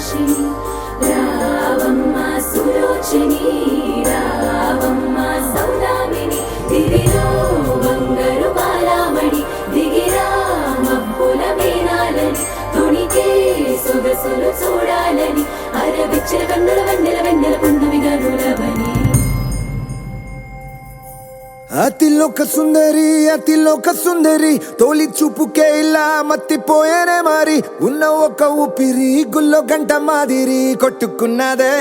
నాశిని రావమ్మ సులోచని రావమ్మ సౌదామిని దివిలో బంగారు బాలామణి దిగిరా మబ్బుల మేనాలని తుణికే సొగసులు చూడాలని అరవిచ్చిన కన్నుల వెన్నెల వెన్నెల పున్నమిగా నులవని అతిలోక సుందరి తోలి చూపుకే ఇలా మత్తిపోయేనే మారి ఉన్న ఒక ఊపిరి గుల్లో గంట మాదిరి కొట్టుకున్నదే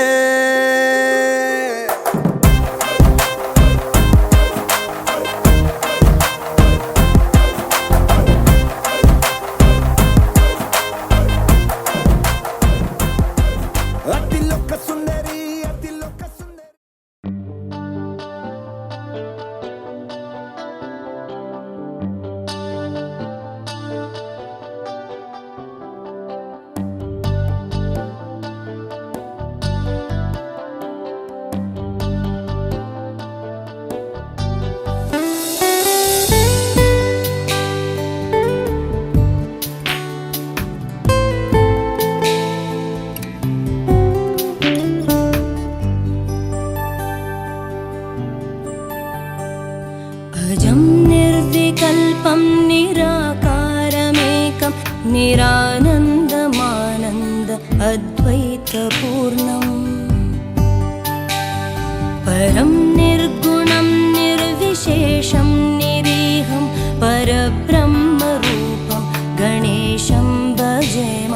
అతిలోక సుందరి अजं निर्विकल्पं निराकारमेकं निरानन्दमानन्द अद्वैतपूर्णम् परं निर्गुणं निर्विशेषं निरीहं परब्रह्मरूपं गणेशं भजेम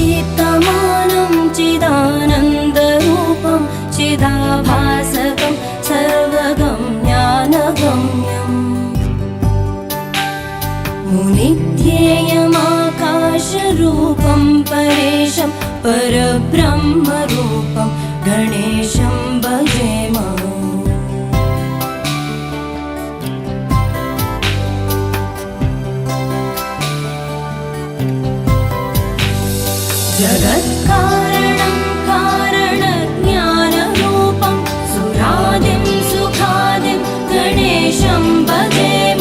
गुणातीतमानं चिदानन्दरूपं चिदाभासकं सर्वगम्यानगम्यम् मुनिध्येयमाकाशरूपं परेशं परब्रह्मरूपं गणेशं भजेम जगत्कारणं कारणज्ञानरूपं सुरादिं सुखादिं गणेशं भजेम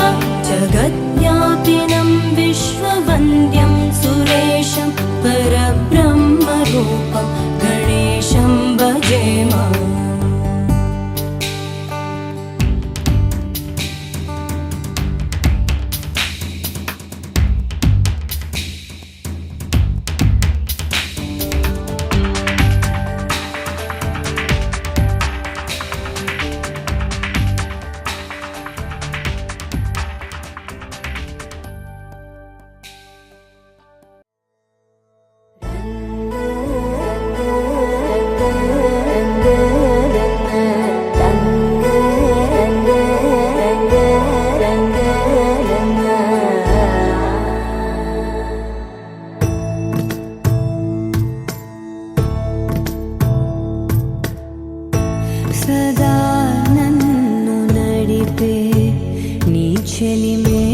जगद्व्यापिनं विश्ववन्द्यं सुरेशं परब्रह्मरूपं गणेशं भजेम सदा नन्नु नडिपे नी चलिमे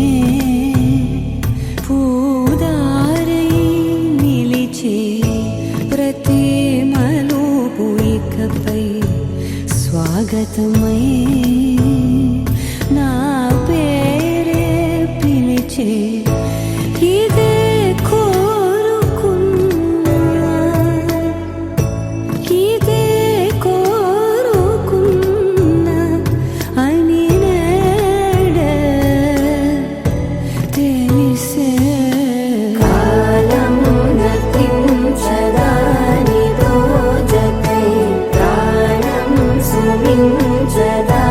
पूदारై నిలిచే ప్రతి మలుపు ఇకపై స్వాగతమై నా పేరే పిలిచే ఇదే కోరుకున్నా ఇదే కోరుకున్నా అని నేడే తెలిసే కాలం నతించదా నిదో జతై ప్రాణం సుమించదా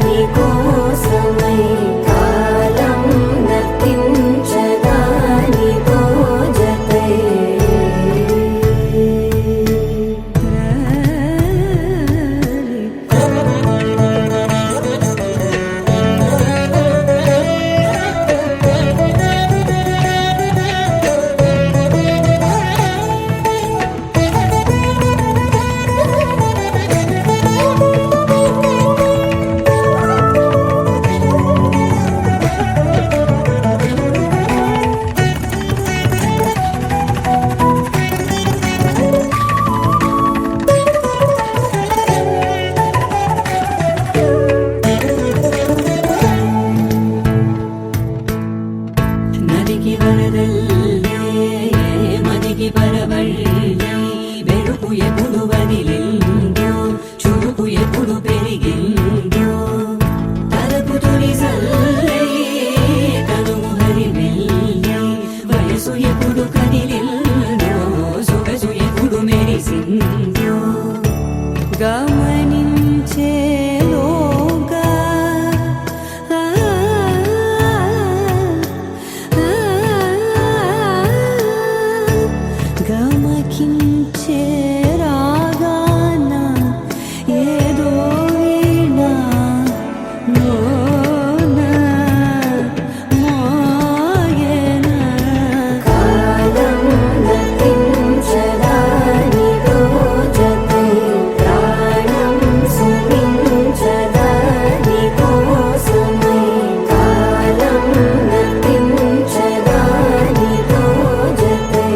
నీకోసమై కాలం నతించదా నిదో జతై ఎప్పుడు పెరిగిందో తలపు తొలి జల్లై తనువు హరిమెల్లై వయసు ఎప్పుడు కదిలిందో సొగసు ఎప్పుడు మెరిసిందో గమనించేలోగా గమకించే రాగాన ఏదో వీణ మోన మోయన కాలం నర్తించదానితో జతై ప్రాణం సుమించదాని కోసమై కాలం నర్తించదానితో జతై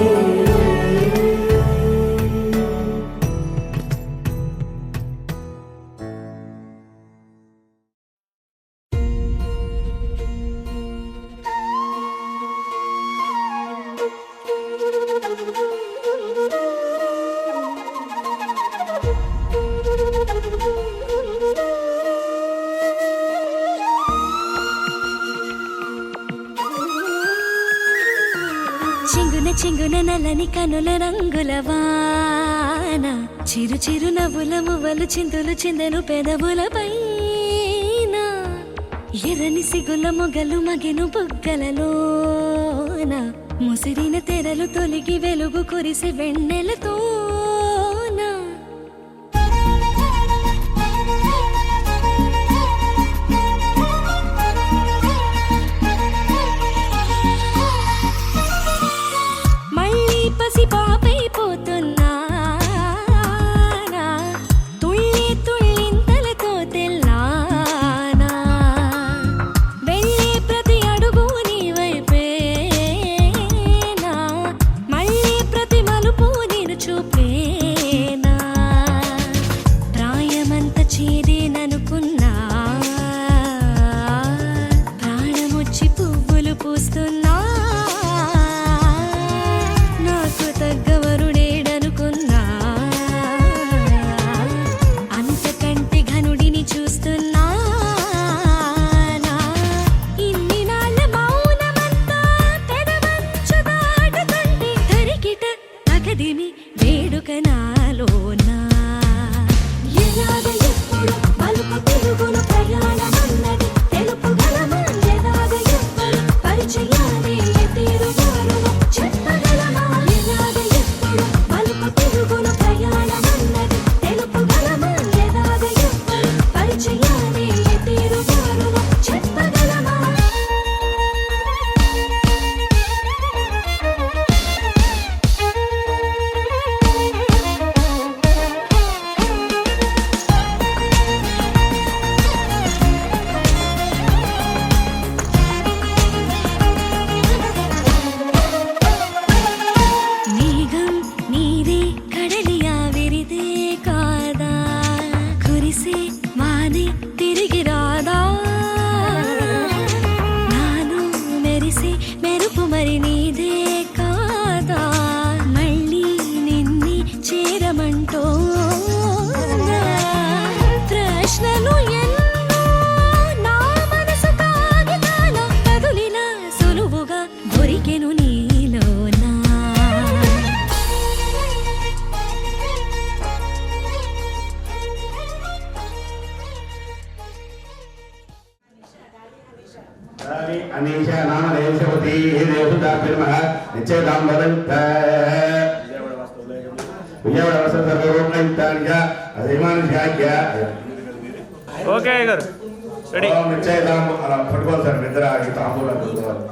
చెంగున చెంగున నల్లని కనుల రంగుల వాన చిరు చిరు నవ్వుల మువ్వలు చిందులు చిందెను పెదవుల పైన ఎర్రని సిగుల మొగలు మగెను బుగ్గలలోన ముసిరిన తెరలు తొలిగి వెలుగు కురిసి వెన్నెలతోన మళ్ళీ పసి పాపైపోతున్నా తుళ్ళి తుళ్ళింతలతో తెల్లానా వెళ్ళే ప్రతి అడుగు నీ వైపేనా మళ్ళీ ప్రతి మలుపు నేను చూపేనా ప్రాయమంత చేరేననుకున్నా ప్రాణమొచ్చి పువ్వులు పూస్తున్నా నాకు తగ్గవరుడేడనుకున్నా అంతకంటే ఘనుడిని చూస్తున్నా ఇన్ని నాళ్ళ మౌనమంతా పెదవంచు దాటుతుంటే తరికిట తగదిమి వేడుక నాలోనా ఎలాగ ఎప్పుడు పలుకు తెలుగును ప్రయాణమన్నది తెలుపుగలమా ఎలాగ ఎప్పుడు పరిచయాలే తీరుగారును చెప్పగలమా ఎలాగ ఎప్పుడు పలుకు తెలుగును ప్రయాణమన్నది తెలుపుగలమా ఎలాగ ఎప్పుడు పరిచయాలే తీరుగారును చెప్పగలమా మేఘం నీదే కడలి ఆవిరిదే కాదా కురిసే వానే తిరిగి రాదా నాను మెరిసే మెరుపు మరి నీదే కాదా మళ్ళీ నిన్ని చేరమంటోందా ప్రశ్నలు ఎన్నో నా మనసు కాగితాల కదులినా సులువుగా దొరికెను నీలోనా అనీషా నామ దేశవతి దేవసుదాభిర్మః నిశ్చయదాంబరంత విజయవాడ వస్త్ర సర్వోపయుక్తానిక అధిమానుష్యాఖ్య ఓకే గారు రెడీ నిశ్చయదాంబ అలా పట్టుకోవాలి సార్ నిద్ర ఈ తాంబూలం పట్టుకోవాలి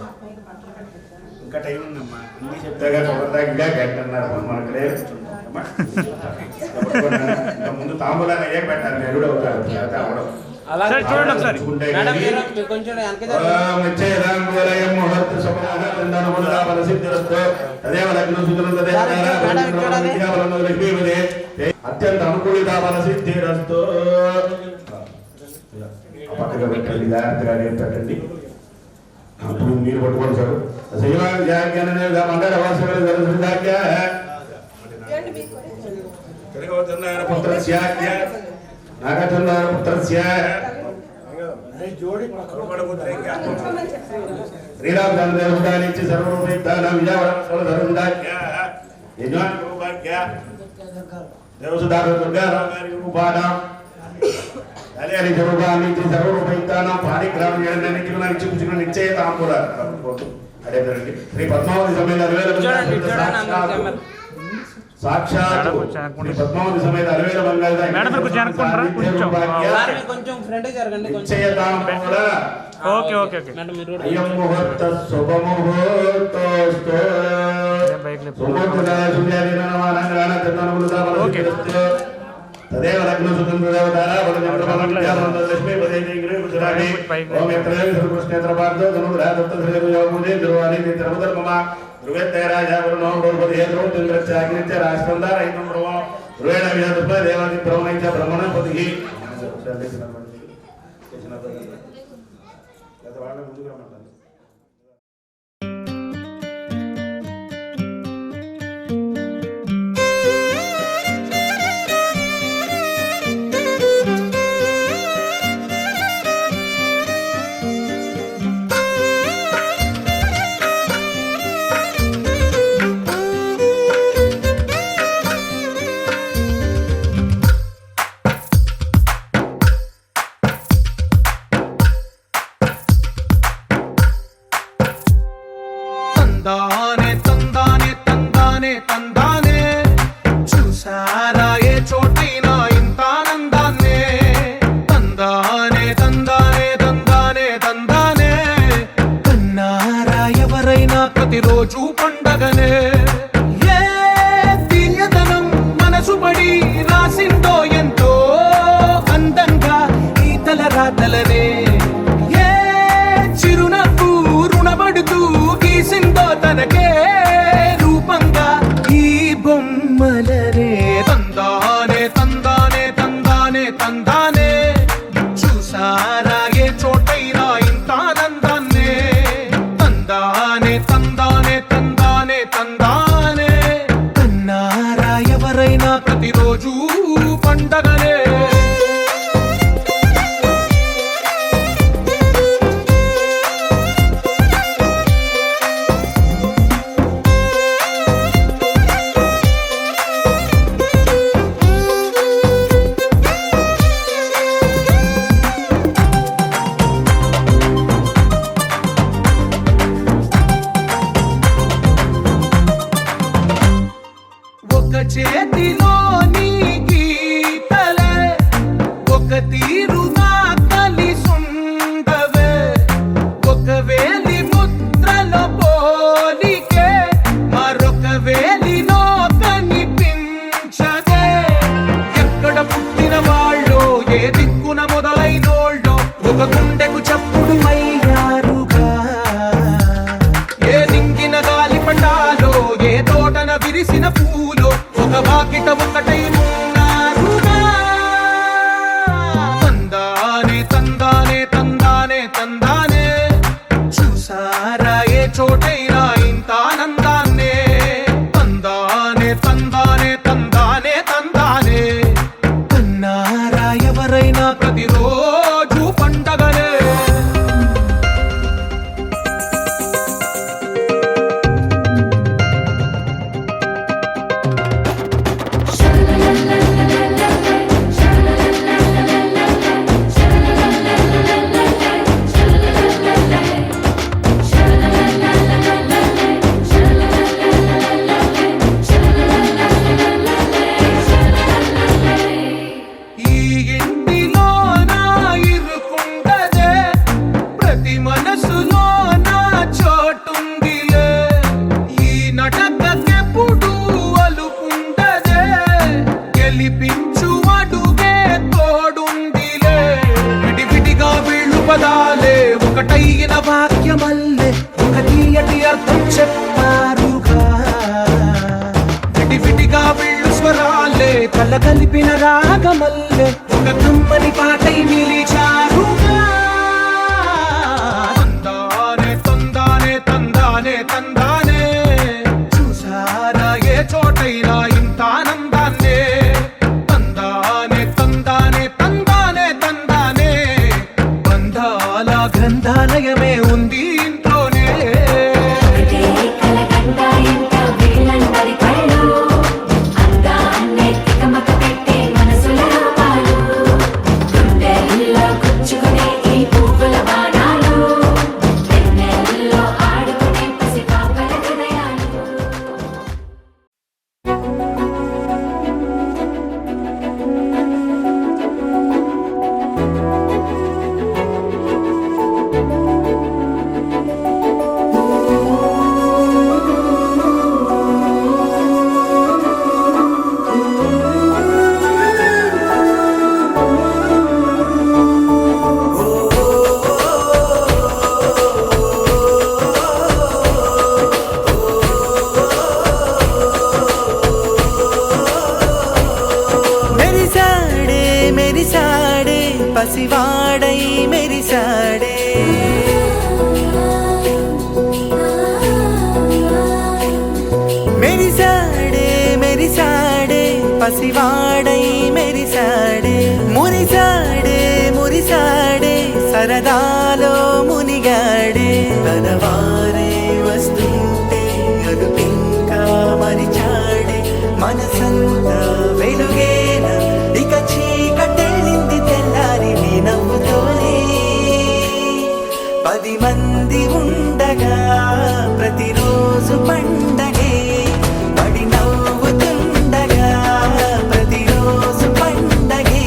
ఇంకా టైం ఉందమ్మా అన్ని చెప్తాగా చూడదాకా ఇంకా గంటన్నారు మనకులే ముందు తాంబూలాన్ని అయ్యే పెట్టాలి నెరుడు అవుతారు అవడం సార్ చూడండి ఒకసారి అత్యంత అనుకూలిత బల సిద్ధిరస్తు పక్కగా పెట్టండి జాగ్రత్తగా పెట్టండి అప్పుడు మీరు పట్టుకోండి సార్ మండల పుత్ర నాగచంద్రపుత్రస్య శ్రీరామచంద్రపుత్రానికి సర్వరూపేతానాం విజయవరం సర్వధర్మదాఖ్య యజమాన్ రూపాఖ్య దేవసుదార దుర్గారాం గారి రూపానాం అలేని సర్వరూపానికి సర్వరూపేతానాం పారిగ్రామ ఏడనికి చిన్న నిశ్చయ తాంబూల అదే శ్రీ పద్మావతి సమేత సాక్షాత్ శ్రీ పద్మావతి సమేత అలవేల మేడం కొంచెం ఫ్రంట్ జరగండి నిశ్చయ తాంబూల ఓకే ఓకే ఓకే అయం ముహూర్త శుభముహూర్తోస్తు తదేవ లగ్న సుగంధ దేవతారా లక్ష్మీ పదేంద్రామి ఓం యత్రకృష్ణేత్రపార్థో ధనురాదత్త శ్రీయోగముదే ధ్రువాని నిత్రమధర్మమ ధ్రువేత్తే రాజా వరుణో బృహస్పతిహేంద్రో చంద్రచాగ్నిత్య రాష్ట్రందారహితం బ్రహ్మ ధ్రువేణ విహతస్మ దేవాది బ్రహ్మణైచ బ్రహ్మణపతిః తందానే తందానే తందానే తందానే చూసారా ఏ చోటైనా ఇంత ఆనందాన్నే తందానే తందానే తందానే తందానే కన్నారా ఎవరైనా ప్రతిరోజు పండగనే ఏ తీయదనం మనసు పడి రాసిందో ఎంతో అందంగా ఈ తలరాతలనే ఏ చిరునవ్వు రుణపడుతూ గీసిందో తనకే రూపంగా ఈ బొమ్మలనే తందానే తందానే తందానే తందానే చూసారా ఏ చోటైనా ఇంత ఆనందాన్నే తందానే తందానే తందానే తందానే కన్నారా ఎవరైనా ప్రతిరోజు పండగనే ఒక చేతిలో నీ గీతలే ఒక తీరుగా కలిసుండవే ఒక వేలి ముద్రలో పోలికే మరొక వేలిలో కనిపించదే ఎక్కడ పుట్టిన వాళ్ళో ఏ దిక్కున మొదలైనోళ్ళో ఒక గుండెకు చప్పుడు అయ్యారుగా ఏ నింగిన గాలి పండాలో ఏ తోటన విరిసిన పూలో ఒక వాకిట ఒకటై ఉన్నారుగా తందానే తందానే తందానే తందానే చూసారా ఏ చోటైనా ఇంత ఆనందాన్నే తందానే తందానే తందానే తందానే కన్నారా ఎవరైనా ప్రతిరోజు పండగనే ఈ ఇంటిలో నా ఇరుకుండదే ప్రతి మనసులో నా చోటుందిలే ఈ నటకెప్పుడు అలుకుండదే గెలిపించు అడుగే తోడుందిలే విడివిడిగా వీళ్ళు పదాలే ఒకటైన వాక్యమల్లే ఒక తీయటి అర్థం చెప్పారుగా విడివిడిగా వీళ్ళు స్వరాలే కల కలిపిన రాగమల్లే ఒక కమ్మని పాటై నిలిచారుగా తందానే తందానే తందానే తందానే చూసారా ఏ చోటైనా ఇంత ఆనందాన్నే తందానే తందానే తందానే విచ్చుకునే ఈ పువ్వుల బాణాలు వెన్నెల్లో ఆడుకునే పసిపాపల హృదయాలు మెరిసాడే మెరిసాడే పసివాడై మెరిసాడే మెరిసాడే మెరిసాడే పసివాడై మెరిసాడే మురిసాడే మురిసాడే సరదాలో మునిగాడే తనవారే వస్తుంటే అదుపింకా మరిచాడే మనసంతా వెలుగేన ఇక చీకటెళ్ళింది తెల్లారి నీ నవ్వుతోనే 10 మంది ఉండగా ప్రతిరోజు పండగే పడి నవ్వుతుండగా ప్రతిరోజు పండగే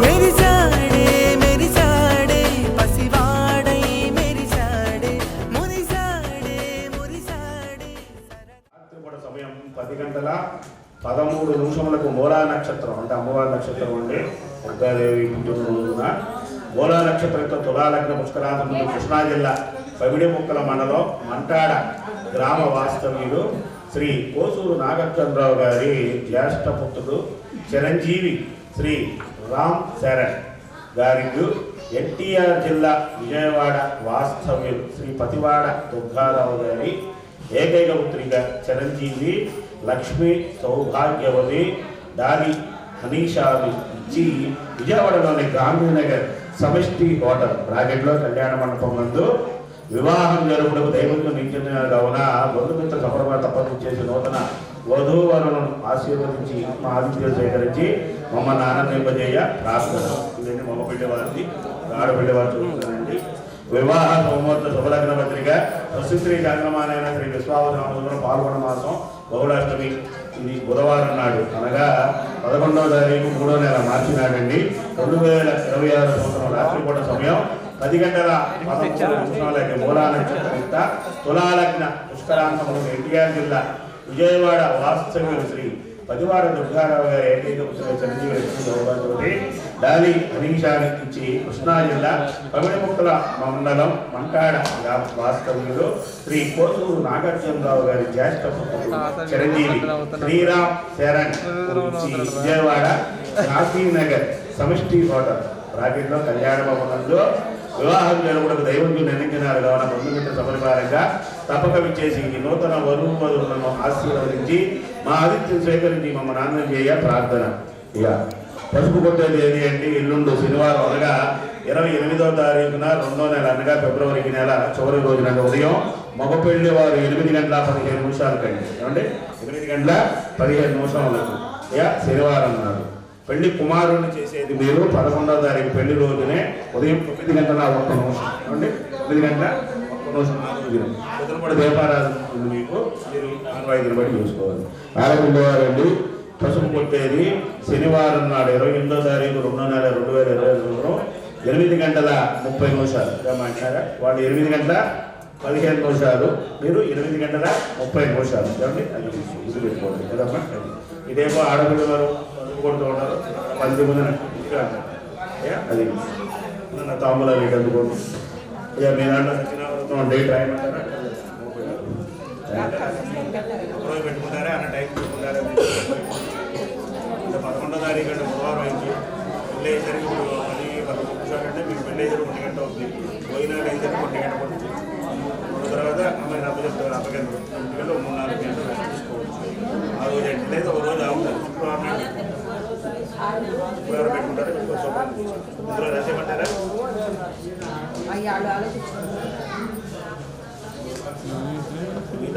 మెరిసాడే మెరిసాడే పసివాడై మెరిసాడే మురిసాడే మురిసాడే రాత్రిపూట సమయం 10 గంటల 13 నిమిషములకు మూలా నక్షత్రం అంటే అమ్మవారి నక్షత్రం ఉండే దుర్గాదేవి పుట్టిన రోజున మూలా నక్షత్రంతో తులాలగ్న పుష్కరాంతంలో కృష్ణా జిల్లా పవిడిముక్కల మండలం మంటాడ గ్రామ వాస్తవ్యులు శ్రీ కోసూరు నాగార్జునరావు గారి జ్యేష్ఠ పుత్రుడు చిరంజీవి శ్రీ రామ్ శరణ్ గారికి ఎన్టీఆర్ జిల్లా విజయవాడ వాస్తవ్యులు శ్రీ పతివాడ దుర్గారావు గారి ఏకైక పుత్రిక చిరంజీవి లక్ష్మి సౌభాగ్యవతి దాని మనీషాలు ఇచ్చి విజయవాడలోని గాంధీనగర్ సమిష్టి హోటల్ బ్రాకెట్లో కళ్యాణ మండపం నందు వివాహం జరుపుటకు దైవంతో నించిన కావున బంధుమిత్ర సఫలమైన తపస్సు చేసి నూతన వధూవరులను ఆశీర్వదించి మా ఆతిథ్యం సేకరించి మమ్మల్ని ఆనందింపజేయ ప్రార్థన. ఇదండి మగ బిడ్డ వారిది, ఆడబిడ్డ వారు చూస్తున్నారండి. వివాహ సోమోర్త శుభలగ్న పత్రిక ప్రసిద్ధి కార్యక్రమాలైన శ్రీ విశ్వావధామ పాల్గొన మాసం బహుళాష్టమి ఇది బుధవారం నాడు అనగా 11వ తారీఖు 3వ నెల మార్చి నాడండి 2026 సంవత్సరం రాత్రిపూట సమయం 10 గంటల 13 నిమిషాలకి మూలా నక్షత్రయుక్త తులాలగ్న పుష్కరాంతము ఎన్టీఆర్ జిల్లా విజయవాడ వాస్తవ్యులు శ్రీ పతివాడ దుర్గారావు గారి ఏకైక పుత్రుడు చిరంజీవి గౌరవతోటి దాని మనీషాన్ని ఇచ్చి కృష్ణా జిల్లా పవిడిముక్కల మండలం మంటాడ వాస్తవ్యులు శ్రీ కోసూరు నాగార్జునరావు గారి జ్యేష్ఠ పుత్రుడు చిరంజీవి శ్రీరామ్ శరణ్ ఇచ్చి విజయవాడ కాశీనగర్ సమిష్టి హోటల్ బ్రాకెట్లో కళ్యాణ భవనంలో వివాహం జరుపుటకు దైవంతులు నిర్ణయించినారు కావున బంధుమిత్ర సమరిపారంగా తప్పక విచ్చేసి ఈ నూతన వధువులను ఆశీర్వదించి మా ఆతిథ్యం స్వీకరించి మమ్మల్ని ఆనందం చేయ ప్రార్థన. ఇక పసుపు కొట్టేది ఏది అంటే ఎల్లుండు శనివారం అనగా 28వ తారీఖున 2వ నెల అనగా ఫిబ్రవరి నెల చివరి రోజున ఉదయం మగ పెళ్లి వారు 8 గంటల 15 నిమిషాలకండి ఏమంటే 8 గంటల 15 నిమిషాలకు ఇక శనివారం నాడు పెళ్లి కుమారుని చేసేది మీరు 11వ తారీఖు పెళ్లి రోజునే ఉదయం 9 గంటల 1 నిమిషం ఏమంటే 9 గంటల 1 నిమిషం కుదురుపడి దీపారాధన ఉంది మీకు మీరు ఆన్వాయితీని బట్టి చూసుకోవాలి. ఆడపిల్లవారండి పసుపు కొట్టేది శనివారం నాడు 28వ తారీఖు 2వ నెల 2022 8 గంటల 30 నిమిషాలు అంటారా వాళ్ళు 8 గంటల 15 నిమిషాలు మీరు 8 గంటల 30 నిమిషాలు ఏమండి అది ఇది పెట్టుకోండి కదమ్మా. ఇదేమో ఆడపిల్ల వారు కొడుతూ ఉంటారు 10 మంది అంటారు అది నా తాంబూలాలు ఇటు అందుకోండి. ఇక మీ దాంట్లో సత్యనారాయణ డేట్ రాయమంటారా రోజు పెట్టుకుంటారా అన్న టైం పెట్టుకుంటారా 11వ తారీఖు అంటే బుధవారం అయింది పెళ్ళి అయ్యేసరికి ఇప్పుడు 10 నిమిషాలు అంటే మీకు పెళ్ళి అయ్యేసరికి 1 గంట అవుతుంది భోజనాలు అయ్యేసరికి 1 గంట పడుతుంది. తర్వాత అమ్మాయిని అప్పచెప్తారు అప్పగంటలు 2 గంటలు 3-4 గంటలు రెస్ట్ తీసుకోవచ్చు. ఆ రోజు అంటే లేదా ఒక రోజు అవుతారు శుక్రవారం నాడు శుక్రవారం పెట్టుకుంటారా ఇందులో రసేమంటారా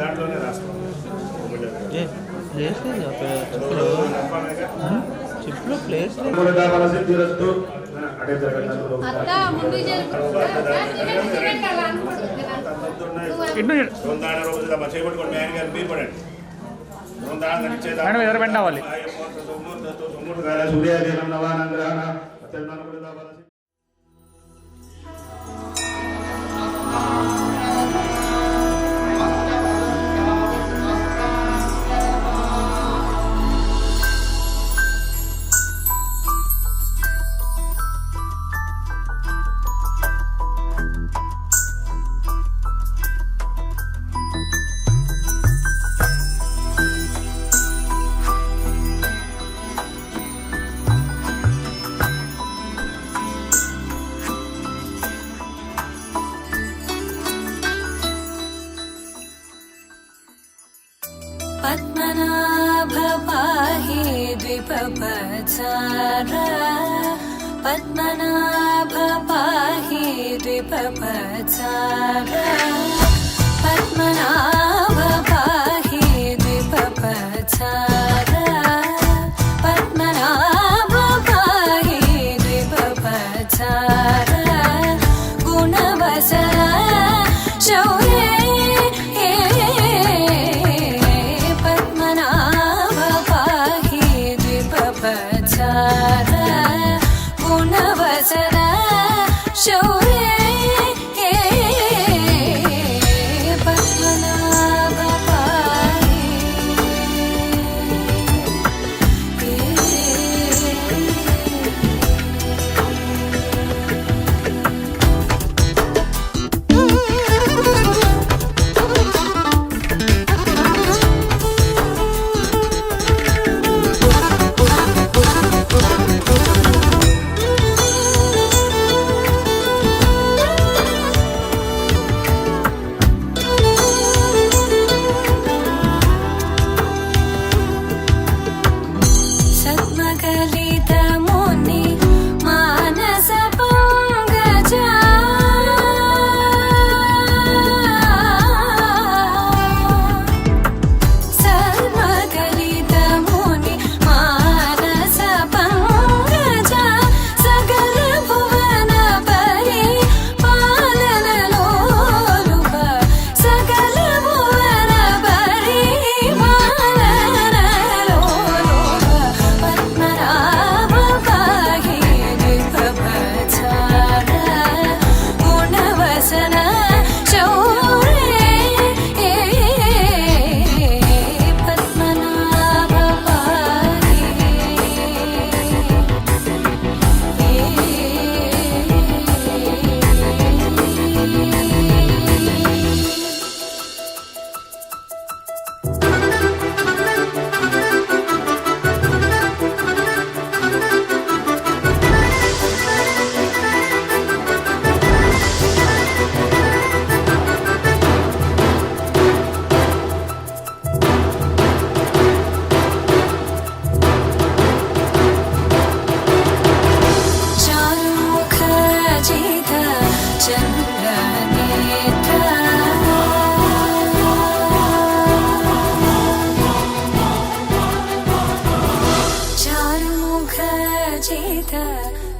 దాంట్లోనే రాసుకోండి. చెప్పులు ప్లేస్ మూలదా బలసిద్ధిరస్తు. అడే జరగండి. సొంతాన రోజుల చేపట్టుకోండి. మేన గారు మీరు పడండి. మేడం ఎదురు బెండ్ అవ్వాలి. సూర్యాదీనం నవానంగ్రహణ అత్యంత బలసి. पद्मनाभ पाहि द्विपपचार पद्मनाभ पाहि द्विपपचार पद्मनाभ पाहि द्विपपचार पद्मनाभ पाहि द्विपपचार गुणवसर शौर्ये गुणवसर शौर्ये पद्मनाभ पाहि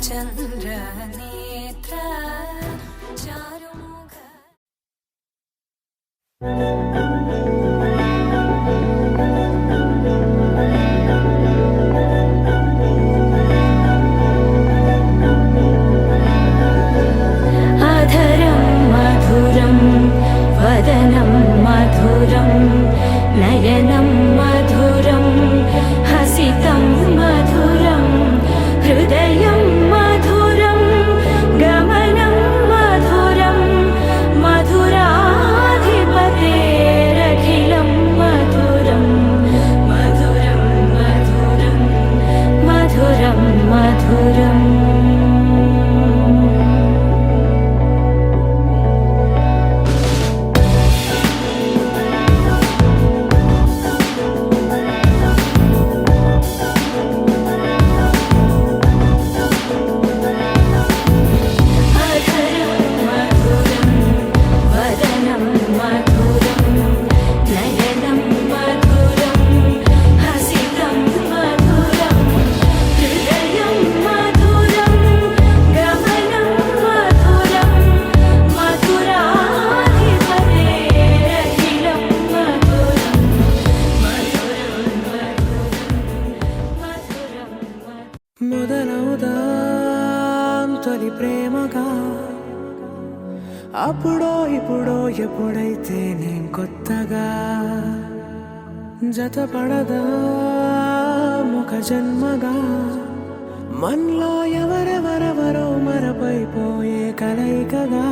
चन्द्रनेत्र चारुमुख अधरं मधुरं वदनं मधुरं नयनं मधुरं हसितं मधुरं हृदयं मधुरं गमनं मधुरं मधुराधिपतेरखिलं मधुरं मधुरं मधुरं मधुरं मधुरम् అప్పుడో ఇప్పుడో ఎప్పుడైతే నేను కొత్తగా జతపడదా ముఖ జన్మగా మనలో ఎవరెవరెవరో మరపైపోయే కలయికగా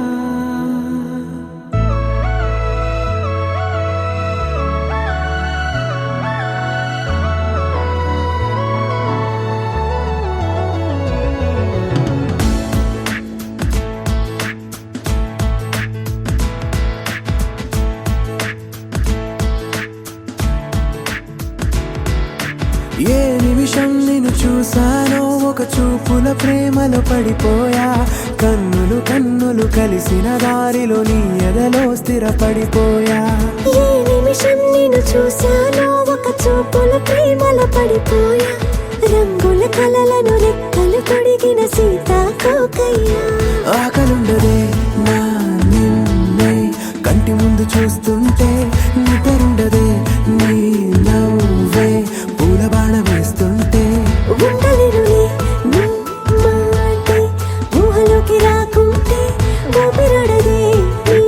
ఏ నిమిషం నిన్ను చూసానో ఒక చూపుల ప్రేమలో పడిపోయా కన్నులు కన్నులు కలిసిన దారిలో నీ ఎదలో స్థిరపడిపోయా ఏ నిమిషం నిన్ను చూశానో ఒక చూపుల ప్రేమలో పడిపోయా రంగుల కలలను రెక్కలు తొడిగిన సీతాకోకయ్యా ఆకలుండదే నా నిన్నే కంటి ముందు చూస్తుంటే నిద్రుండదే నీ నవ్వే పూల బాణ వేస్తుంటే ఉండలేనులే నీ మాటే ఊహలోకి రాకుంటే ఊపిరాడదే నీ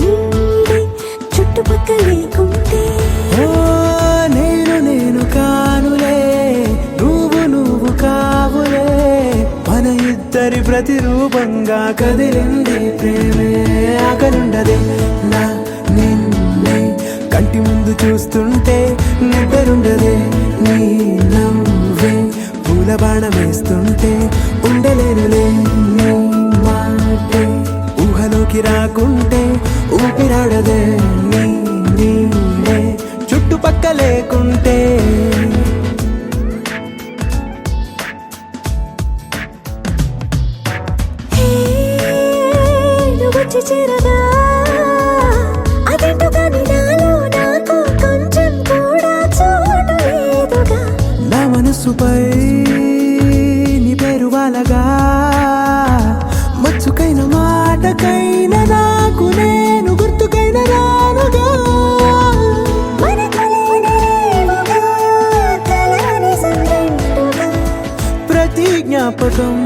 నీడే చుట్టుపక్కల లేకుంటే ఓ నేను కానులే నువ్వు కావులే మన ఇద్దరి ప్రతిరూపంగా కదిలింది ప్రేమే ఆకలుండదే నా నిన్నే కంటి ముందు చూస్తుంటే నిద్రుండదే నీ నవ్వే పూల బాణం వేస్తుంటే ఉండలేనులే నీ మాటే ఊహలోకి రాకుంటే ఊపిరాడదే నీ నీడే చుట్టుపక్క లేకుంటే నువ్వు వచ్చి చేరగా అదేంటో కానీ నాలో నాకు కొంచెం కూడా చోటు లేదుగా నా మనసుపై నీ పేరు వాలగా మచ్చుకైన మాటకైన నాకు నేను గుర్తుకైన రానుగా మన కలయినరేవుగా కలని సంగంటుగా ప్రతి జ్ఞాపకం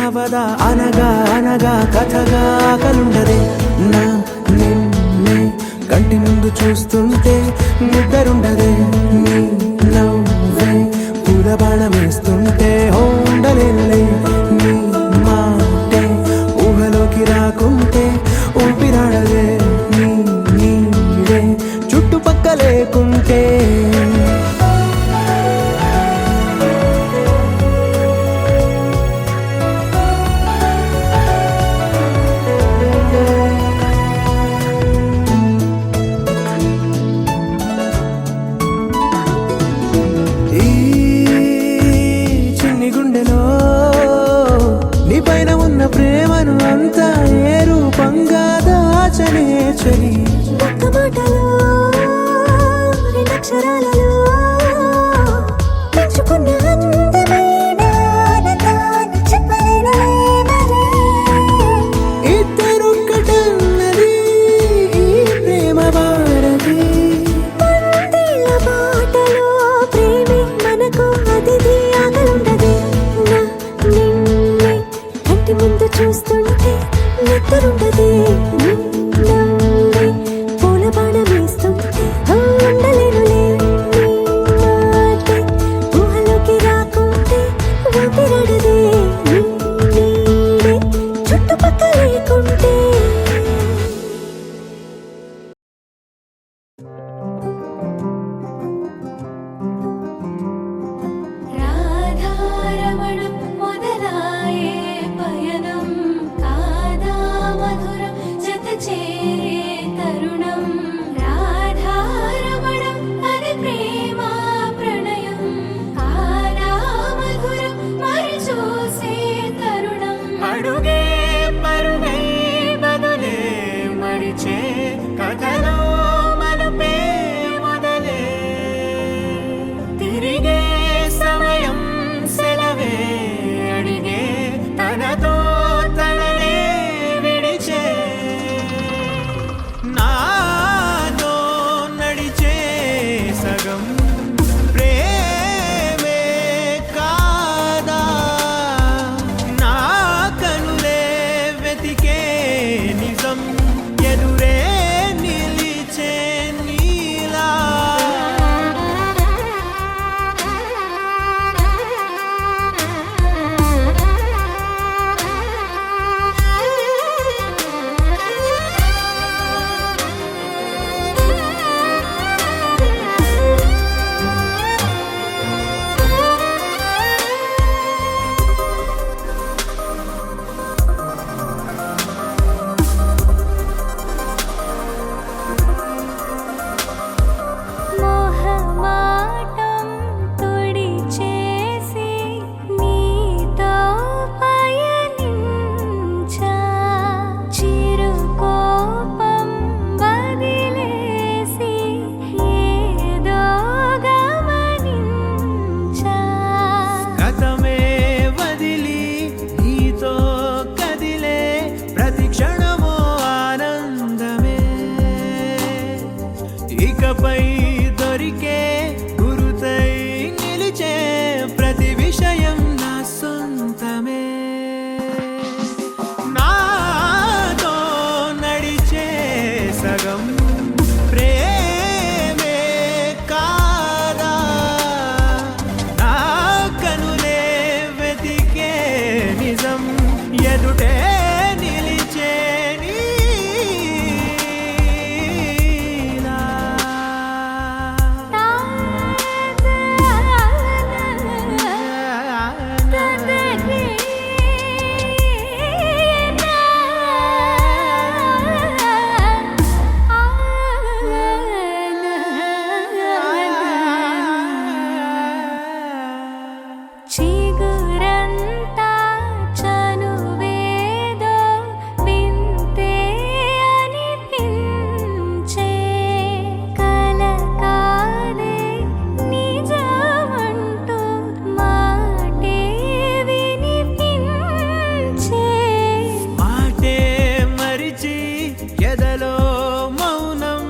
అవదా అనగా అనగా కథగా కలుండదే నా నిన్నే కంటి ముందు చూస్తుంటే నిద్రుండదే నీ నవ్వే పూల బాణం వేస్తుంటే ఉండలేనులే నీ మాటే ఊహలోకి రాకుంటే ఊపిరాడదే నీ నీడే చుట్టుపక్క లేకుంటే ఈ చిన్ని గుండెలో నీ పైన ఉన్న ప్రేమను అంతా ఏ రూపంగా దాచనే చలి ఒక్క మాటలో రెండక్షరాలలో పెంచుకున్న అందమైన ఆనందాన్ని చెప్పలేనులే మరి. ఇద్దరొక్కటన్నది ఈ ప్రేమ భారతి వందేళ్ల బాటలో ప్రేమే మనకు అతిథి ఆగలుండదే నా నిన్నే కంటి ముందు చూస్తుంటే నిద్రుండదే నీ నవ్వే పూల బాణమే ఇకపై దొరికే గురుతై నిలిచే ప్రతి విషయం నా సొంతమే నాతో నడిచే సగం ప్రేమే కాదా నా కనులే వెతికే నిజం ఎదుటే నిలిచే నీలా. చిగురంతా చనువేదో వింతే అనిపించే కల కాదే నిజమంటూ మాటే వినిపించే మాటే మరిచి ఎదలో మౌనం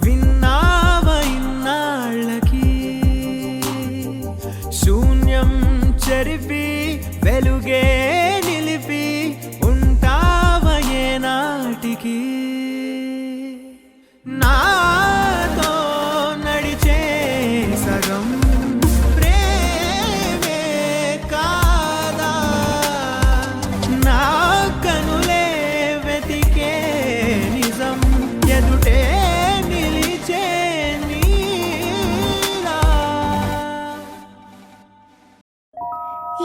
విన్నావ ఇన్నాళ్ళకి శూన్యం చెరిపి వెలుగే నిలిపి ఉంటావ ఏనాటికి నాతో నడిచే సగం ప్రేమే కాదా నా కనులే వెతికే నిజం ఎదుటే నిలిచే నీలా.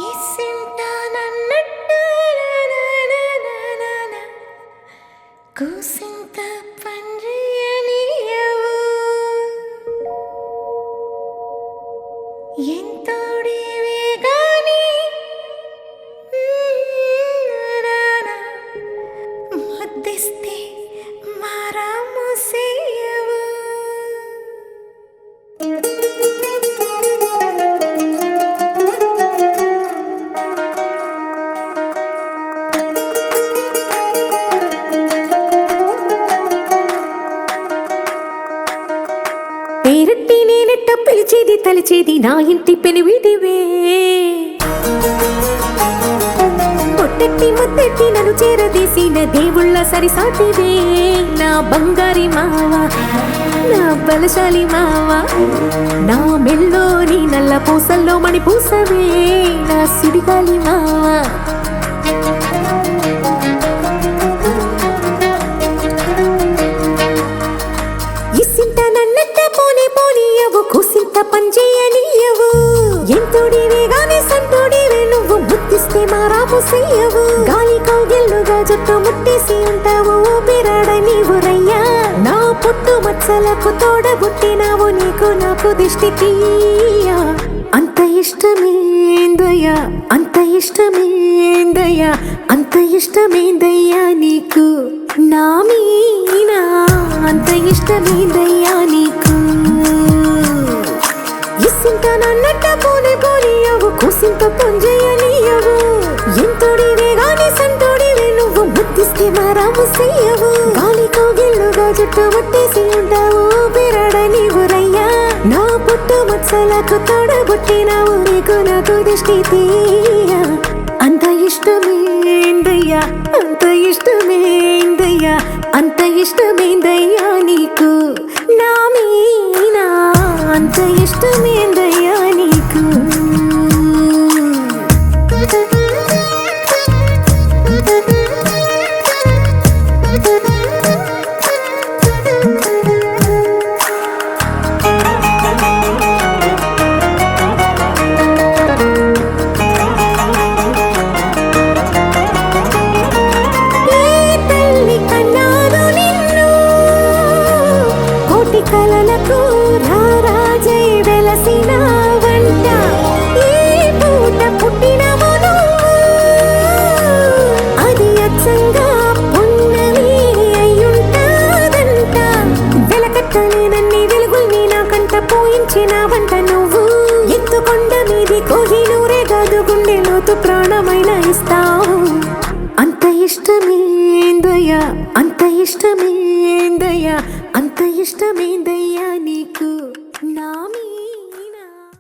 ఇసింటానన్నట్టు కూసింత పండ్రియనియవు ఎంతోడివే గాని ముద్దిస్తే మారాము సేయవు పేరట్టి నేనెట్ట పిలిచేది తలిచేది నా ఇంటి పెనివిడివే పొట్టెట్టి ముద్దెట్టి నన్ను చేరదీసిన దేవుళ్ళ సరిసాటివే నా బంగారి మావా నా బలశాలి మావా నా మెల్లోని నల్ల పూసల్లో మణి పూసవే నా సిడిగాలి మావా ఇసింత నన్నట్ట పోనే పోనీయవు కూసింత పంచేయనీయవు ఎంతోడివే గాని సంతోడివే నువ్వు ముద్దిస్తే మారాము సేయవు గాలి కౌగిల్లుగా జుట్టు ముట్టేసి ఉంటావు ఊపిరాడ నీవు రయ్యా నా పుట్టు మచ్చలకు తోడబుట్టినావు నీకు నాకు దిష్టి తీయా అంత ఇష్టమేందయ్యా అంత ఇష్టమేందయ్యా అంత ఇష్టమేందయ్యా నీకు నా మీనా అంత ఇష్టమేందయ్యా నీకు ఇసింత నన్నట్ట పోనే పోనీయవు కూసింత పొంజేయనీయవు ఎంతోడివే గాని సంతోడివే నువ్వు ముద్దిస్తే మారాము సేయవు గాలి కౌగిల్లుగా జుట్టు ముట్టేసి ఉంటావు బిరడ నీవు రయ్యా నా పుట్టు మచ్చలకు తోడబుట్టినావు నీకు నాకు దిష్టి తీయా అంత ఇష్టమేందయ్యా అంత ఇష్టమేందయ్యా అంత ఇష్టమేందయ్యా నీకు నా మీనా అంత ఇష్టమేందయ్యా నీకు కలలకు రారాజై వెలసిన వంట ఈ పూట పుట్టినవు అది అచ్చంగా పున్నమి అయ్యుంటాదంట వెలకట్టలేనన్ని వెలుగుల్ని నా కంట పోయించిన వంట నువ్వు ఎత్తుకొండ మీది కోహినూరే కాదు గుండె లోతు ప్రాణమైన ఇస్తావు అంత ఇష్టమేందయ్యా అంత ఇష్టమేందయ్యా అంత ఇష్టమేందయ్యా